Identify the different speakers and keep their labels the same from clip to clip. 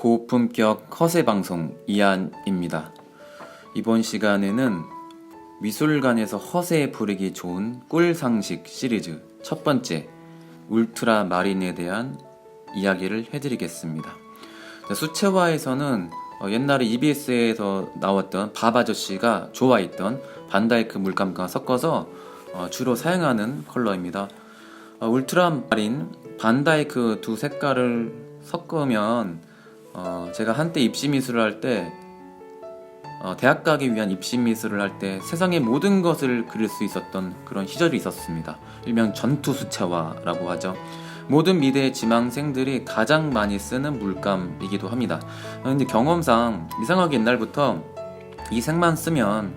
Speaker 1: 고품격 허세 방송 이한입니다. 이번 시간에는 미술관에서 허세에 부르기 좋은 꿀상식 시리즈 첫 번째 울트라 마린에 대한 이야기를 해드리겠습니다. 수채화에서는 옛날에 EBS에서 나왔던 밥 아저씨가 좋아했던 반다이크 물감과 섞어서 주로 사용하는 컬러입니다. 울트라 마린, 반다이크 두 색깔을 섞으면 제가 한때 입시미술을 할 때 대학 가기 위한 입시미술을 할 때 세상의 모든 것을 그릴 수 있었던 그런 시절이 있었습니다. 일명 전투수채화라고 하죠. 모든 미대의 지망생들이 가장 많이 쓰는 물감이기도 합니다. 근데 경험상 이상하게 옛날부터 이 색만 쓰면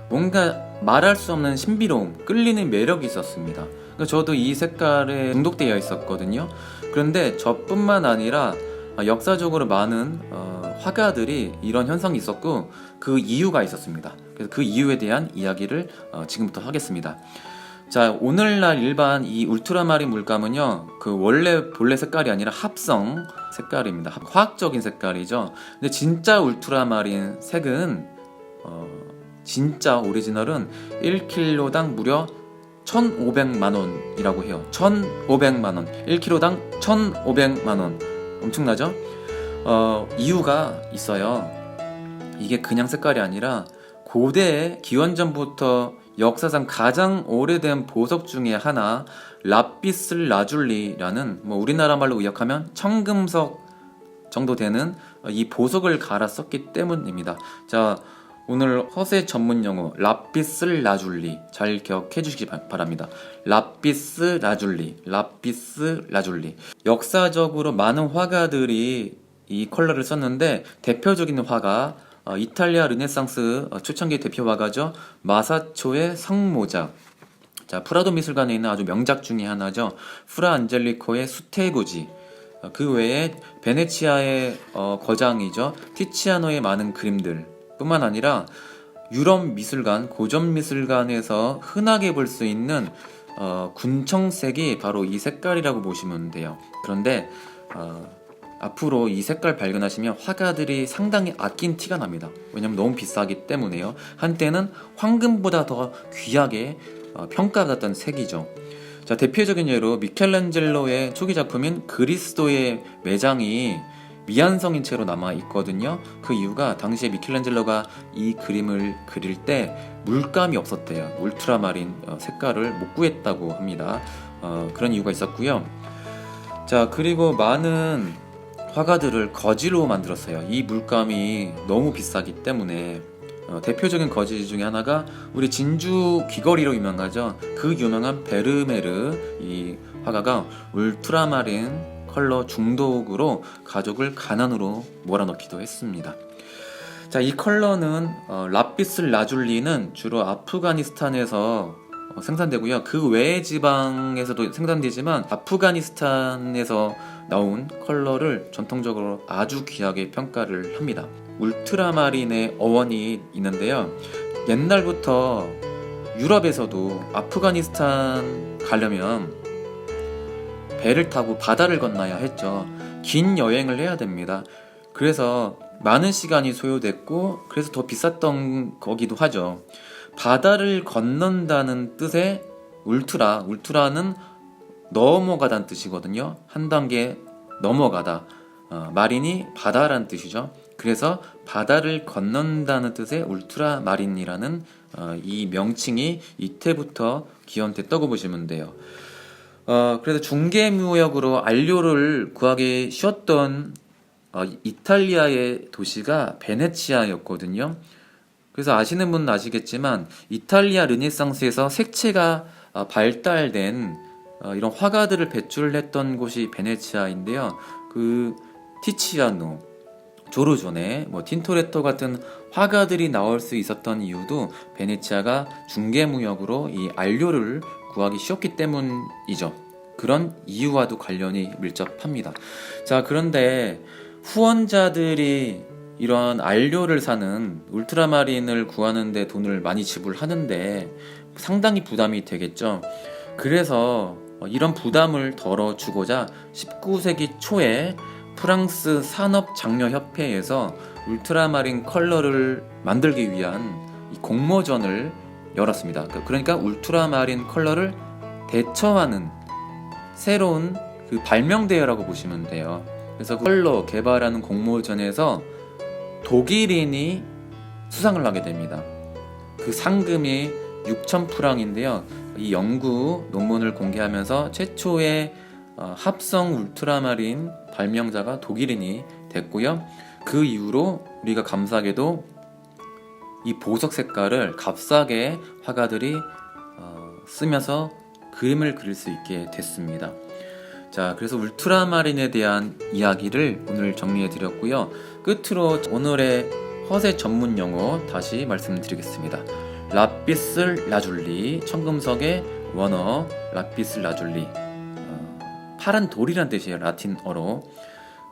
Speaker 1: 뭔가 말할 수 없는 신비로움, 끌리는 매력이 있었습니다. 저도 이 색깔에 중독되어 있었거든요. 그런데 저뿐만 아니라 역사적으로 많은 화가들이 이런 현상이 있었고 그 이유가 있었습니다. 그래서 그 이유에 대한 이야기를 지금부터 하겠습니다. 자, 오늘날 일반 이 울트라마린 물감은요, 그 본래 색깔이 아니라 합성 색깔입니다. 화학적인 색깔이죠. 근데 진짜 울트라마린 색은 진짜 오리지널은 1kg당 무려 1,500만원이라고 해요. 1,500만원. 1kg당 1,500만원. 엄청나죠? 이유가 있어요. 이게 그냥 색깔이 아니라 고대 기원전부터 역사상 가장 오래된 보석 중에 하나 라피스 라줄리라는 우리나라 말로 의역하면 청금석 정도 되는 이 보석을 갈아 썼기 때문입니다. 자, 오늘 허세 전문 용어 라피스 라줄리 잘 기억해 주시기 바랍니다. 라피스 라줄리. 역사적으로 많은 화가들이 이 컬러를 썼는데 대표적인 화가 이탈리아 르네상스 초창기 대표 화가죠. 마사초의 성모작. 자, 프라도 미술관에 있는 아주 명작 중에 하나죠. 프라 안젤리코의 수테고지. 그 외에 베네치아의 거장이죠. 티치아노의 많은 그림들 뿐만 아니라 유럽 미술관, 고전 미술관에서 흔하게 볼 수 있는 군청색이 바로 이 색깔이라고 보시면 돼요. 그런데 앞으로 이 색깔 발견하시면 화가들이 상당히 아낀 티가 납니다. 왜냐면 너무 비싸기 때문에요. 한때는 황금보다 더 귀하게 평가받았던 색이죠. 자, 대표적인 예로 미켈란젤로의 초기 작품인 그리스도의 매장이 미완성인 채로 남아 있거든요. 그 이유가 당시에 미켈란젤로가 이 그림을 그릴 때 물감이 없었대요. 울트라마린 색깔을 못 구했다고 합니다. 그런 이유가 있었고요. 자, 그리고 많은 화가들을 거지로 만들었어요. 이 물감이 너무 비싸기 때문에. 대표적인 거지 중에 하나가 우리 진주 귀걸이로 유명하죠. 그 유명한 베르메르 이 화가가 울트라마린 컬러 중독으로 가족을 가난으로 몰아넣기도 했습니다. 자, 이 컬러는 라피스 라줄리는 주로 아프가니스탄에서 생산되고요. 그 외의 지방에서도 생산되지만 아프가니스탄에서 나온 컬러를 전통적으로 아주 귀하게 평가를 합니다. 울트라마린의 어원이 있는데요. 옛날부터 유럽에서도 아프가니스탄 가려면 배를 타고 바다를 건너야 했죠. 긴 여행을 해야 됩니다. 그래서 많은 시간이 소요됐고 그래서 더 비쌌던 거기도 하죠. 바다를 건넌다는 뜻의 울트라는 넘어가다는 뜻이거든요. 한 단계 넘어가다. 마린이 바다라는 뜻이죠. 그래서 바다를 건넌다는 뜻의 울트라마린이라는 이 명칭이 이때부터 기원됐다고 보시면 돼요. 그래서 중개무역으로 안료를 구하기 쉬웠던 이탈리아의 도시가 베네치아였거든요. 그래서 아시는 분은 아시겠지만 이탈리아 르네상스에서 색채가 발달된 이런 화가들을 배출했던 곳이 베네치아인데요. 그 티치아노, 조르조네, 틴토레토 같은 화가들이 나올 수 있었던 이유도 베네치아가 중개무역으로 이 안료를 구하기 쉬웠기 때문이죠. 그런 이유와도 관련이 밀접합니다. 자, 그런데 후원자들이 이런 안료를 사는 울트라마린을 구하는데 돈을 많이 지불하는데 상당히 부담이 되겠죠. 그래서 이런 부담을 덜어주고자 19세기 초에 프랑스 산업장려협회에서 울트라마린 컬러를 만들기 위한 이 공모전을 열었습니다. 그러니까 울트라마린 컬러를 대처하는 새로운 그 발명대회라고 보시면 돼요. 그래서 컬러 개발하는 공모전에서 독일인이 수상을 하게 됩니다. 그 상금이 6,000프랑인데요. 이 연구 논문을 공개하면서 최초의 합성 울트라마린 발명자가 독일인이 됐고요. 그 이후로 우리가 감사하게도 이 보석 색깔을 값싸게 화가들이 쓰면서 그림을 그릴 수 있게 됐습니다. 자, 그래서 울트라마린에 대한 이야기를 오늘 정리해 드렸고요. 끝으로 오늘의 허세 전문 용어 다시 말씀드리겠습니다. 라피스 라줄리, 청금석의 원어 라피스 라줄리, 파란 돌이란 뜻이에요, 라틴어로.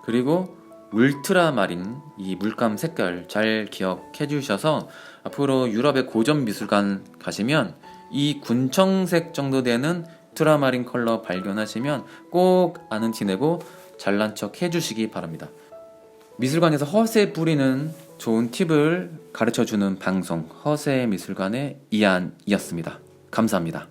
Speaker 1: 그리고 울트라마린, 이 물감 색깔 잘 기억해 주셔서 앞으로 유럽의 고전 미술관 가시면 이 군청색 정도 되는 울트라마린 컬러 발견하시면 꼭 아는 티 내고 잘난 척 해주시기 바랍니다. 미술관에서 허세 뿌리는 좋은 팁을 가르쳐주는 방송, 허세 미술관의 이한이었습니다. 감사합니다.